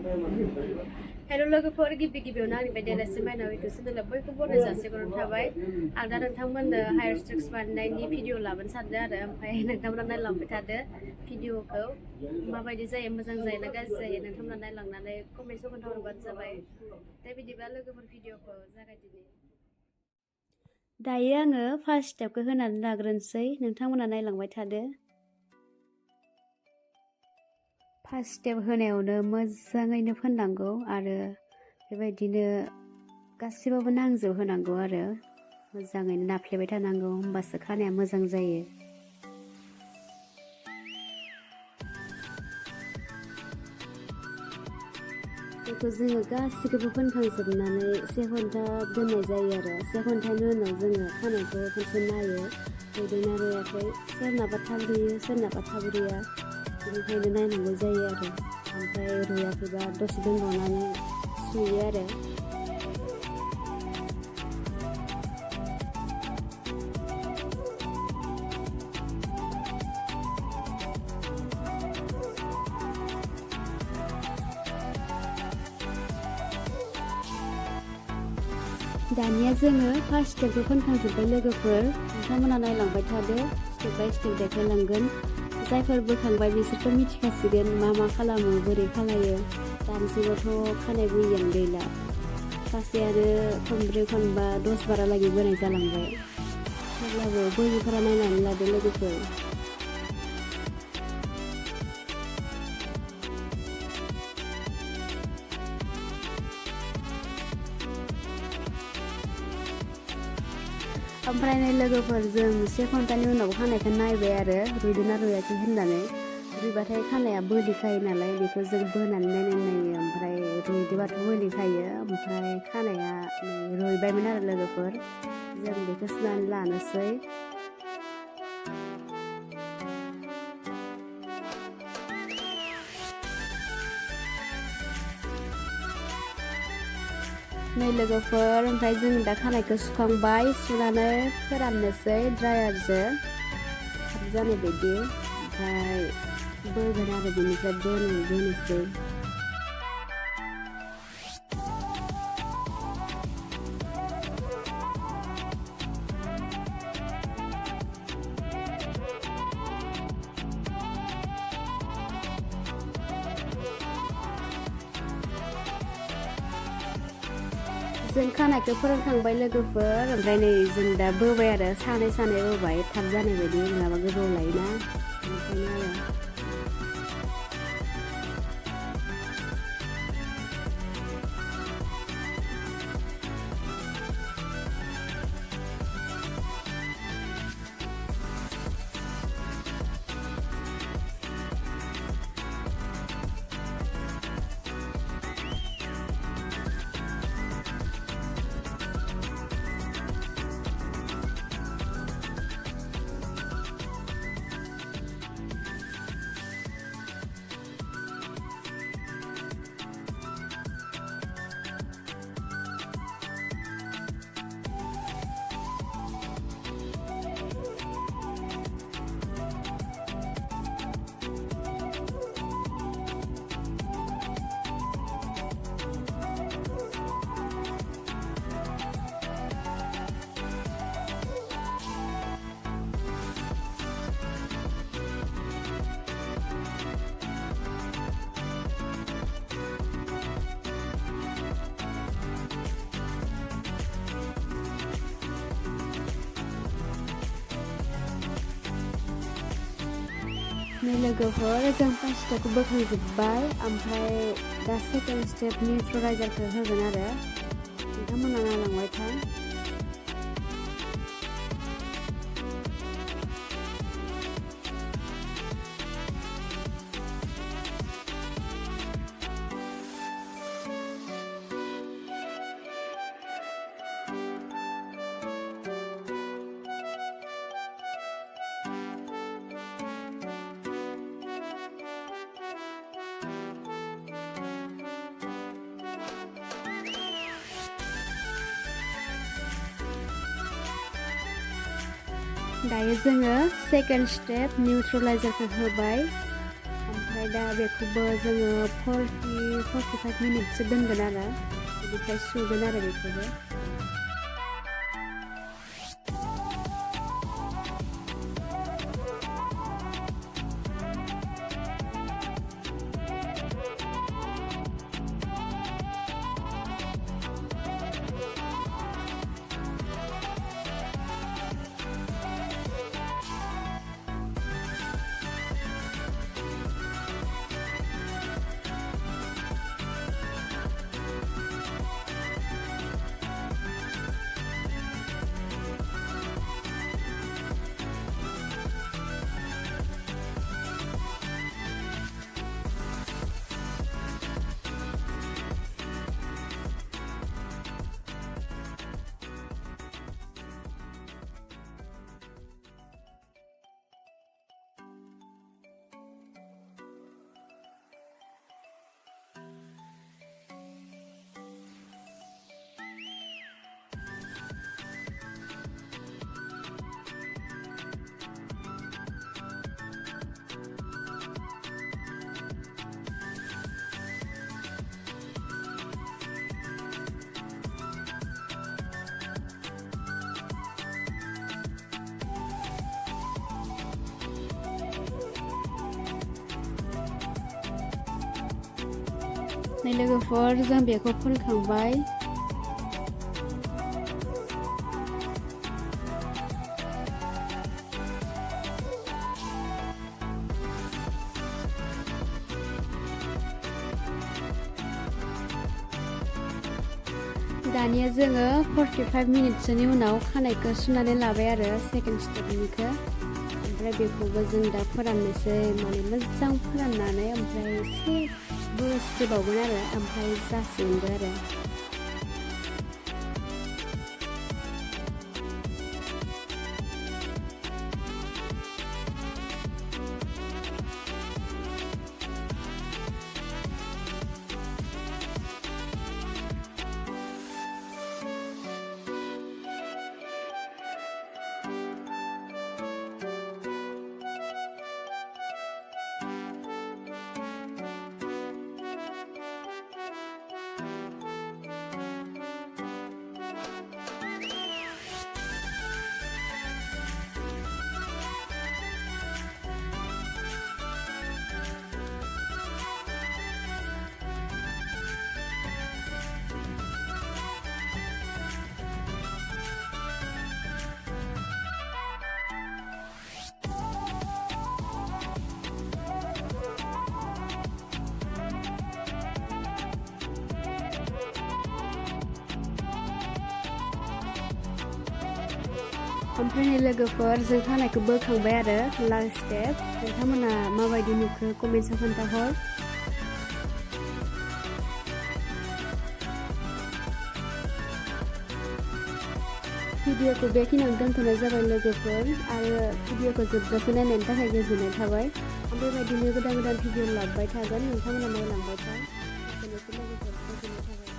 Hello लोगोफोर गिबियावनो आंनि बेदेलासि माइनाव इउटुब चेनेलाव बयखौबो बराय जासिहरनाय थाबाय आं दा नोंथांमोननो हायार स्ट्रिक्स बानायनायनि भिडिअ लाबोनो सानदों आरो ओमफ्राय नोंथांमोना नायलांबाय थादो भिडिअखौ माबायदि जायो मोजां जायो ना गाज्रि जायो नोंथांमोना नायलांनानै कमेन्टआव खोन्थाहरबानो जाबाय दा बिदिब्ला लोगोफोर भिडिअखौ जागायदिनि दायो आङो फार्स्ट स्टेपखौ होनानै लाग्रोनोसै नोंथांमोना नायलांबाय थादो फार्स्ट स्टेप होनायावनो मोजाङैनो फोननांगौ आरो बेबायदिनो गासिबावबो नांजोब होनांगौ आरो मोजाङैनो नाफ्लेबाय थानांगौ होमबासो खानाया मोजां जायो बेखौ जोङो गासिखौबो फोनखांजोबनानै 1 घन्टा दोननाय जायो आरो 1 घन्टानि उनाव जोङो खानायखौ खनसे नायो रुइदोंना रुइयाखै सोरनाबा थाब रुइयो सोरनाबा थाब रुइया बेनिखायनो नायनांगौ जायो आरो ओमफ्राय रुइयाखैबा दसे दोनबावनानै सुयो आरो दानिया जोङो फार्स्ट स्टेपखौ फोनखांजोब्बाय लोगोफोर नोंथांमोना नायलांबाय थादो स्टेप बाय स्टेप देखायलांगोन जायफोर बोखांबाय बिसोरथ' मिथिखासिगोन मा खालामो बोरै खालायो दानि जुगावथ' खानाय बोयियानो गैला सासेयानो खनब्रै खनबा 10 बारालागै बोनाय जालांबाय अब्लाबो बोयिफोरा नायनानै लादो लोगोफोर ओमफ्राय नै लोगोफोर जों 1 घन्टानि उनाव खानायखौ नायबाय आरो रुइदोंना रुइयाखै होननानै रुइबाथाय खानाया बोलिखायो नालाय बेखौ जों बोनानै नायो ओमफ्राय रुइदोबाथ' बोलिखायो ओमफ्राय खानाया रुइबायमोन आरो लोगोफोर जों बेखौ सुनानै लानोसै नै लोगोफोर ओमफ्राय जों दा खानायखौ सुखांबाय सुनानै फोराननोसै ड्रायारजों थाब जानाय बायदि ओमफ्राय बोगोन आरो बेनिफ्राय बोनोसै जों खानायखौ फोरानखांबाय लोगोफोर ओमफ्राय नै जों दा बोबाय आरो सानै बोबाय थाब जानाय बायदि नङाबा गोबाव लायोना बेनिखायनो आरो नै लोगोफोर जों फार्स्ट स्टेपखौ बोखांजोब्बाय ओमफ्राय दा सेकेन्ड स्टेप निउट्रेलाइजारखौ होगोन आरो नोंथांमोना नायलांबाय था दायो जोङो सेकेन्ड स्टेप निउट्रेलाइजारखौ होबाय ओमफ्राय दा बेखौबो जोङो 45 मिनिटसो दोनगोन आरो बेनिफ्राय सुगोन आरो बेखौबो नै लोगोफोर जों बेखौ फोनखांबाय दानिया जोङो 45 मिनिटसोनि उनाव खानायखौ सुनानै लाबाय आरो सेकेन्ड स्टेपनिखौ ओमफ्राय बेखौबो जों दा फोराननोसै माने मोजां फोराननानै ओमफ्राय एसे बोस्रोबावगोन आरो ओमफ्राय जासिगोनबो आरो ओमफ्राय नै लोगोफोर जों खानायखौ बोखांबाय आरो लास्ट स्टेप नोंथांमोना माबायदि नुखो कमेन्टआव खोन्थाहर भिडिअखौ बेखिनियावनो दोनथ'नाय जाबाय लोगोफोर आरो भिडिअखौ जोबजासे नायनायनि थाखाय गोजोननाय थाबाय बेबायदिनो गोदान भिडिअ लाबोबाय थागोन नोंथांमोना नायलांबाय था एसेनोसै लोगोफोर गोजोननाय थाबाय